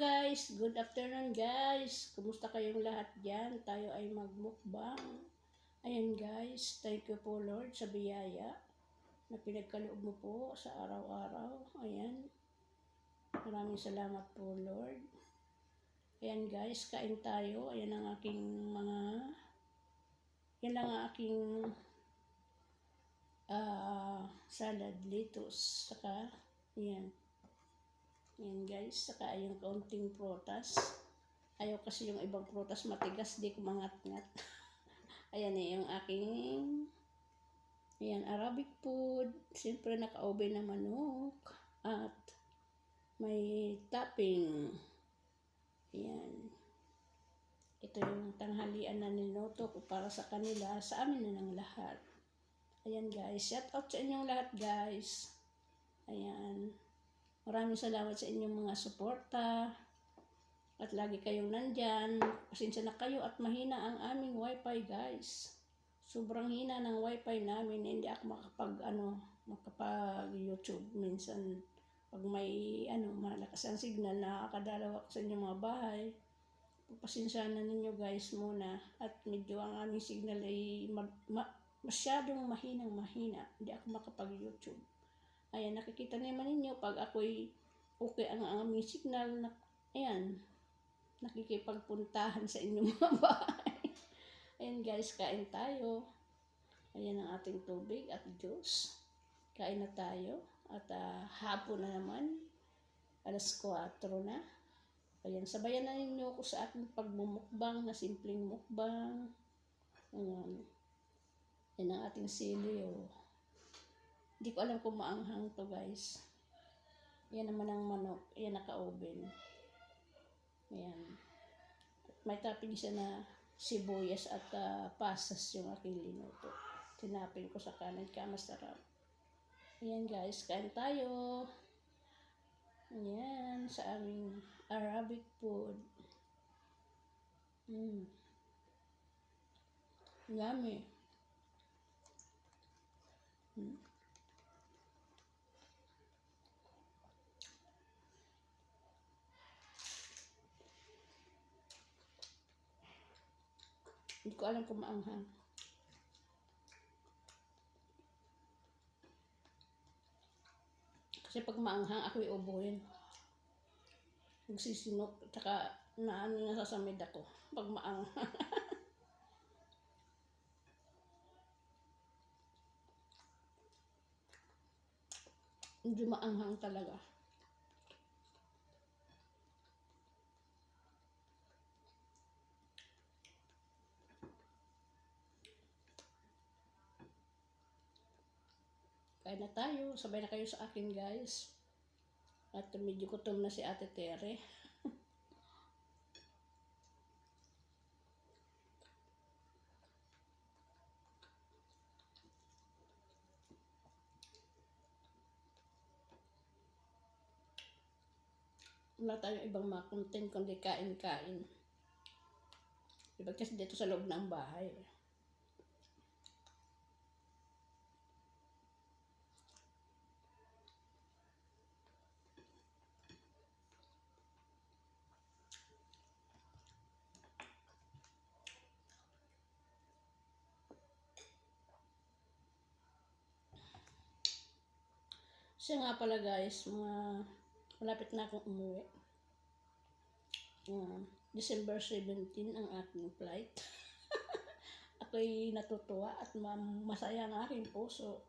guys, good afternoon guys. Kumusta kayong lahat dyan? Tayo ay magmukbang. Ayan guys, thank you po Lord sa biyaya na pinagkaloob mo po sa araw-araw. Ayan, maraming salamat po Lord. Ayan guys, kain tayo. Ayan ang aking yan lang ang aking salad, lettuce, saka yan. Yan guys, saka yung kaunting prutas. Ayaw kasi yung ibang prutas matigas, di ko mangat-ngat. Ayan yung aking Arabic food. Siyempre naka-ube na manok. At may topping. Ayan. Ito yung tanghalian na niluto ko para sa kanila, sa amin na ng lahat. Ayan guys, shout out sa inyong lahat guys. Ayan. Maraming salamat sa inyong mga suporta. At lagi kayong nandyan. Pasensya na kayo at mahina ang aming wifi guys. Sobrang hina ng wifi namin. Hindi ako makapag YouTube. Minsan pag may malakas ang signal, nakakadalaw ako sa inyong mga bahay. Pasensya na ninyo guys muna. At medyo ang aming signal ay masyadong mahina. Hindi ako makapag YouTube. Ayan, nakikita naman ninyo pag ako'y okay ang aming signal na, ayan, nakikipagpuntahan sa inyong mga bahay. Ayan guys, kain tayo. Ayan ang ating tubig at juice. Kain na tayo. At hapon na naman, 4:00 na. Ayan, sabayan na ninyo ako sa ating pagmumukbang na simpleng mukbang. Ayan, yan ang ating sili. Hindi ko alam kung maanghang to guys. Yan naman ang manok. Yan naka-oven. Ayan. At may topping siya na sibuyas at pasas yung aking linuto. Tinapin ko sa kanin. Masarap. Ayan guys. Kain tayo. Ayan. Sa aming Arabic food. Yummy. Hindi ko alam kung maanghang. Kasi pag maanghang, ako'y ubuhin. Magsisinok, tsaka nasasamid ako pag maanghang. Hindi maanghang talaga. Kain na tayo. Sabay na kayo sa akin guys. At medyo gutom na si Ate Tere. Wala tayong ibang mga content kundi kain-kain. Diba kasi dito sa loob ng bahay. Siya nga pala guys, malapit na akong umuwi. December 17 ang aking flight. Ako'y natutuwa at masaya ang aking puso.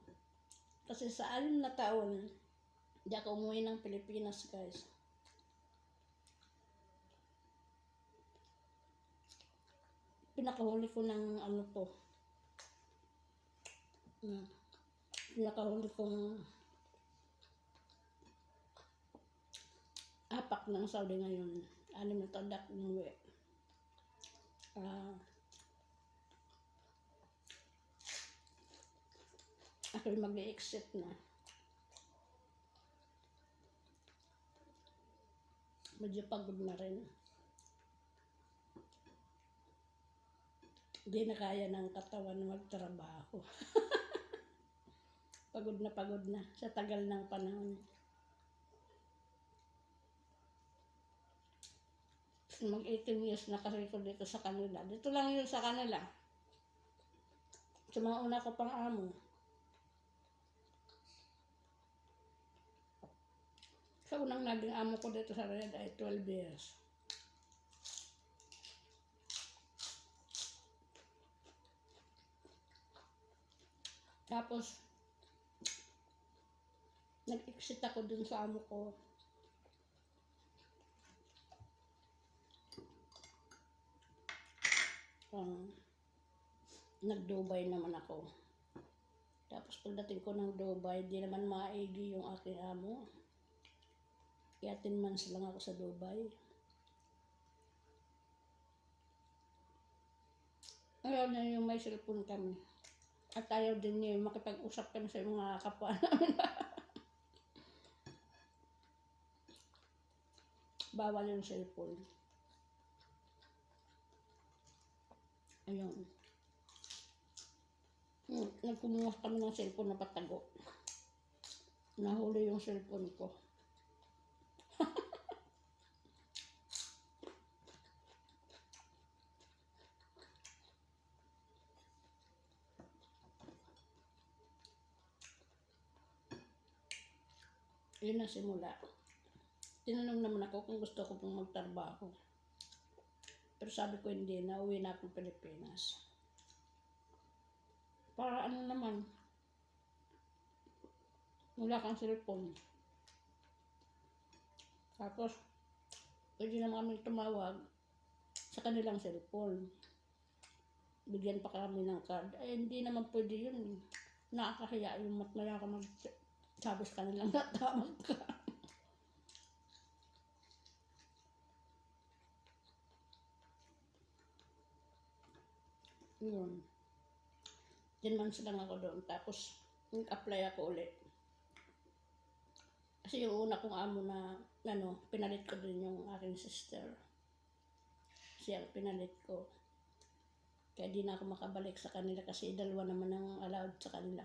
Kasi sa 6 na taon, hindi ako umuwi ng Pilipinas guys. Pinakahuli ko ng pinakahuli kong apak ng Saudi ngayon. 6 na taon na akong umuwi. Ako'y mag-exit na. Medyo pagod na rin. Hindi na kaya ng katawan magtrabaho. Pagod na sa tagal ng panahon. Mag 18 years na kasi ko dito sa kanila. Dito lang yun sa kanila. Sa mga una ko pang amo. Sa unang naging amo ko dito sa Red ay 12 years. Tapos, nag-exit ako dun sa amo ko. Nag-Dubai naman ako. Tapos pagdating ko ng Dubai, di naman maigi yung aking amo. Kaya 10 months lang ako sa Dubai. Ayaw na yung may cellphone kami. At ayaw din niya yung makipag-usap kami sa mga kapwa namin. Bawal yung cellphone. Ayun. Nagkumuha kami ng cellphone na patago. Nahuli yung cellphone ko. Yun na simula. Tinanong naman ako kung gusto ko pong magtrabaho. Pero sabi ko hindi, nauwi na akong Pilipinas. Para ano naman, wala kang cellphone. Tapos, pwede naman kami tumawag sa kanilang cellphone. Bigyan pa kami ng card. Ay, hindi naman pwede yun. Nakakahiya yung matmaya ka sabi sa kanilang natawag ka. Yun. 10 months lang ako doon. Tapos, nag-apply ako ulit. Kasi yung una kong amo na, pinalit ko din yung aking sister. Siya, pinalit ko. Kaya di na ako makabalik sa kanila kasi dalawa naman ang allowed sa kanila.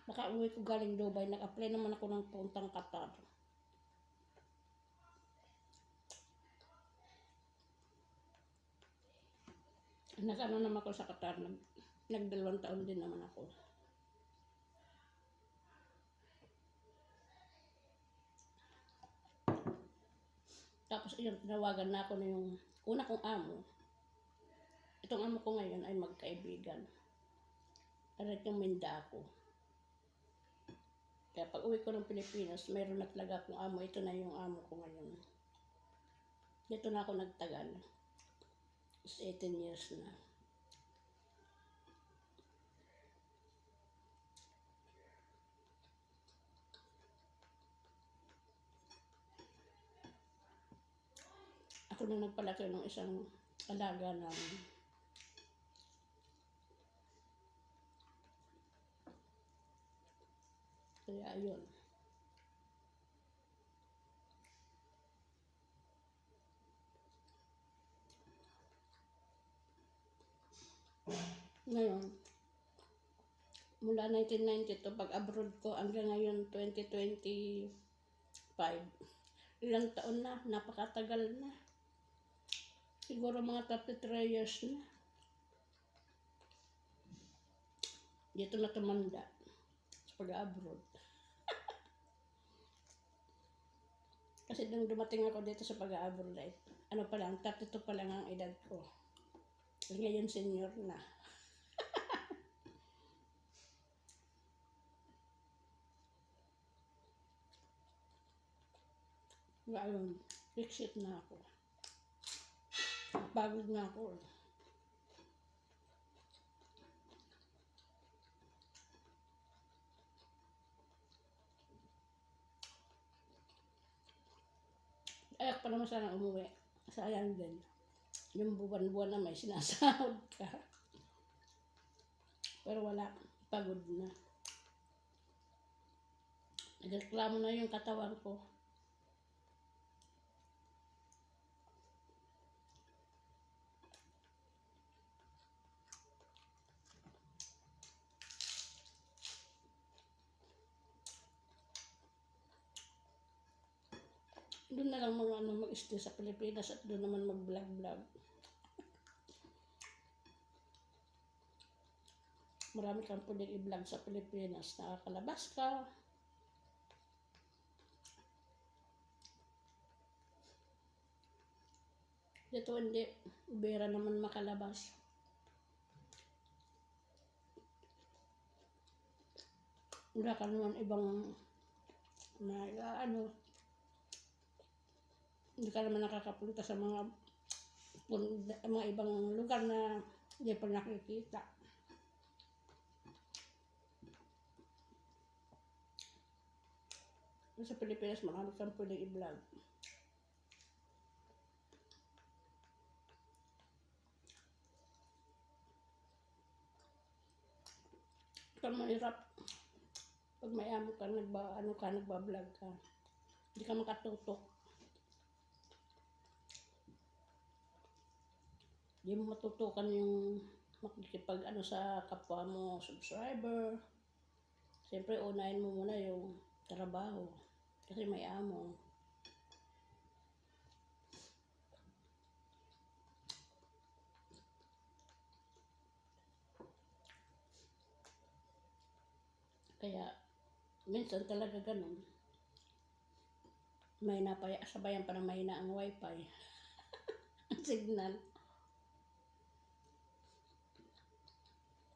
Naka-uwi ko galing Dubai, nag-apply naman ako ng puntang Qatar. Nag-ano naman ako sa Qatar, nag-2 taon din naman ako. Tapos yun, tinawagan na ako na yung una kong amo. Itong amo ko ngayon ay magkaibigan. Recommenda ako. Kaya pag uwi ko ng Pilipinas, mayroon na talaga akong amo. Ito na yung amo ko ngayon. Dito na ako nagtagal. 18 years na. Ako na nagpalaki ng isang alaga namin. Kaya ayun. Ngayon, mula 1992, pag-abroad ko hanggang ngayon 2025, ilang taon na, napakatagal na. Siguro mga 33 years na. Dito na tumanda sa pag-abroad. Kasi nung dumating ako dito sa pag-abroad, ano pa lang, 32 pa lang ang edad ko. Ngayon senior na. Ngayon, exit na ako. Pagod na ako. Ayak pa naman sana umuwi. Sayang din. Yung buwan-buwan na may sinasahod ka. Pero wala. Pagod na. Nagreklamo na yung katawan ko. Doon na lang mga ano mag-stay sa Pilipinas at doon naman mag-vlog-vlog. Marami kang pwedeng i-vlog sa Pilipinas. Nakakalabas ka. Dito hindi. Bira naman makalabas. Wala ka naman ibang na ano. Hindi ka naman nakakapunta sa mga ibang lugar na hindi pa nakikita. Sa Pilipinas, marami kang pwedeng i-vlog. Kung mahirap, pag may amo ka, nagba-vlog ka, hindi ka makatutok. Hindi mo matutukan yung makikipag sa kapwa mo, subscriber. Siyempre, unahin mo muna yung trabaho. Kasi may amo. Kaya, minsan talaga ganun. May sabayan pa ng mahina ang wifi. Ang signal.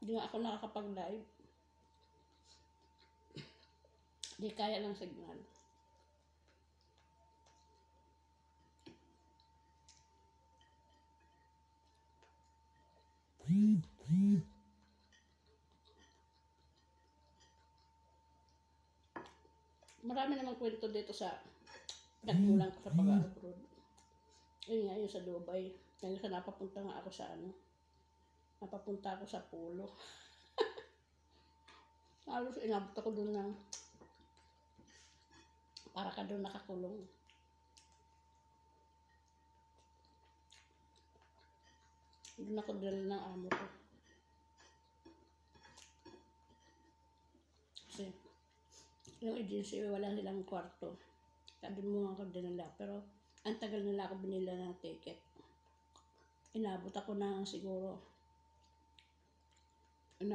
Hindi nga ako nakakapag-live. Hindi kaya ng signal. Marami namang kwento dito sa nagmulang ko sa pag-abroad. Yun nga, yun sa Dubai. Hanggang sa napapunta nga ako sa napapunta ako sa Polo. Halos inabot ako doon ng para ka doon nakakulong. Doon ako dala ng amo ko. Kasi yung agency, wala silang kwarto. Kaya doon mo ako dinala. Pero ang tagal nila ako binila ng ticket. Inabot ako ng siguro 3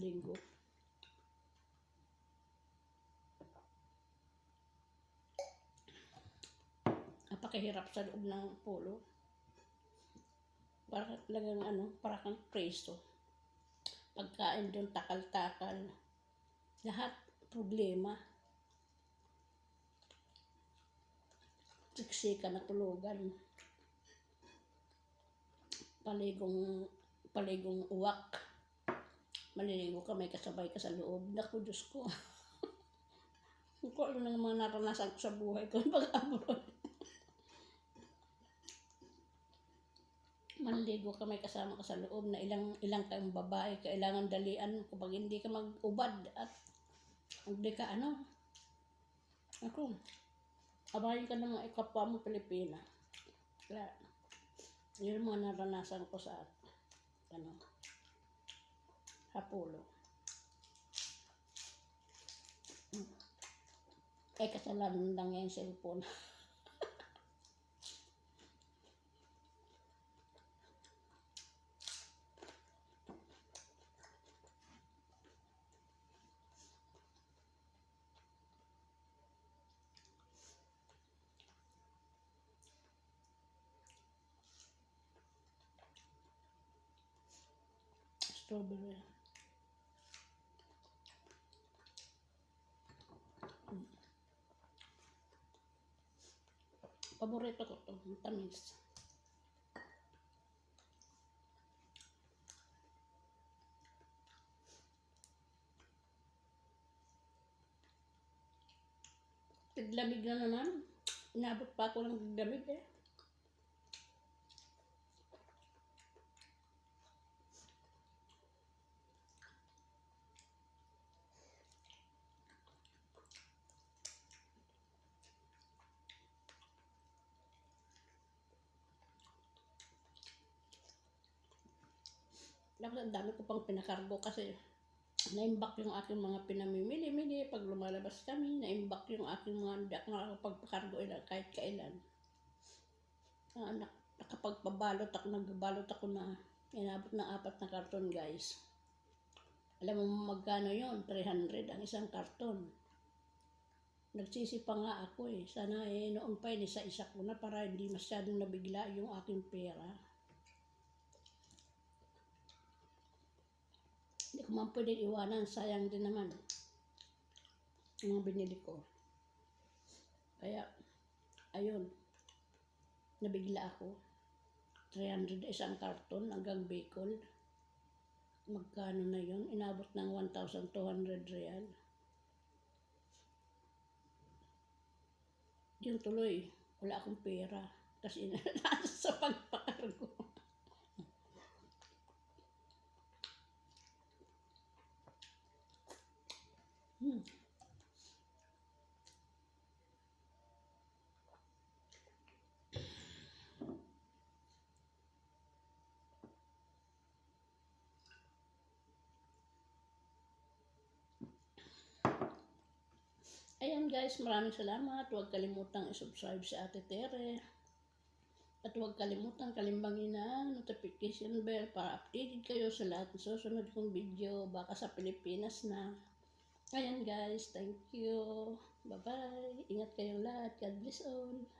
linggo. Napakahirap sa loob ng Polo. Para talagang para kang preso. Pagkain doon, takal-takal. Lahat problema. Siksika na tulugan. Paligong uwak. Maliligo ka, may kasabay ka sa loob. Naku, Diyos ko. Kung ano ng mga naranasan ko sa buhay ko pag-abroad. Maliligo ka, may kasama ka sa loob na ilang kayong babae, kailangan dalian kapag hindi ka mag-ubad at hindi ka ako, abayin ka ng mga kapwa mo Pilipina. Kaya, yun mga naranasan ko sa Polo. Kasalanan lang yung cellphone. Strawberry. Paborito ko to, tamis. Tiglamig na naman. Inabot pa ako ng tiglamig eh. Dapat ang dami ko pang pinakargo kasi naimbak yung aking mga pinamimili-mili pag lumalabas kami, naimbak yung aking mga hindi ako nakakapagpakargo kahit kailan. Nakapagpabalot ako, nagbalot ako na inabot ng 4 na karton, guys. Alam mo magkano yun? 300 ang isang karton. Nagsisi pa nga ako eh. Sana noon pa isa-isa ko na para hindi masyadong nabigla yung aking pera. Hindi ko man pwedeng iwanan. Sayang din naman ang mga binili ko. Kaya, ayun. Nabigla ako. 300 isang karton hanggang Bicol. Magkano na yun? Inabot ng 1,200 real. Yung tuloy, wala akong pera. Kasi nasa sa pagpakargo. Ayan guys, maraming salamat. Huwag kalimutang i-subscribe si Ate Tere. At huwag kalimutang kalimbangin ang notification bell para updated kayo sa lahat ng susunod kong video. Baka sa Pilipinas na. Ayan guys, thank you. Bye-bye. Ingat kayong lahat. God bless all.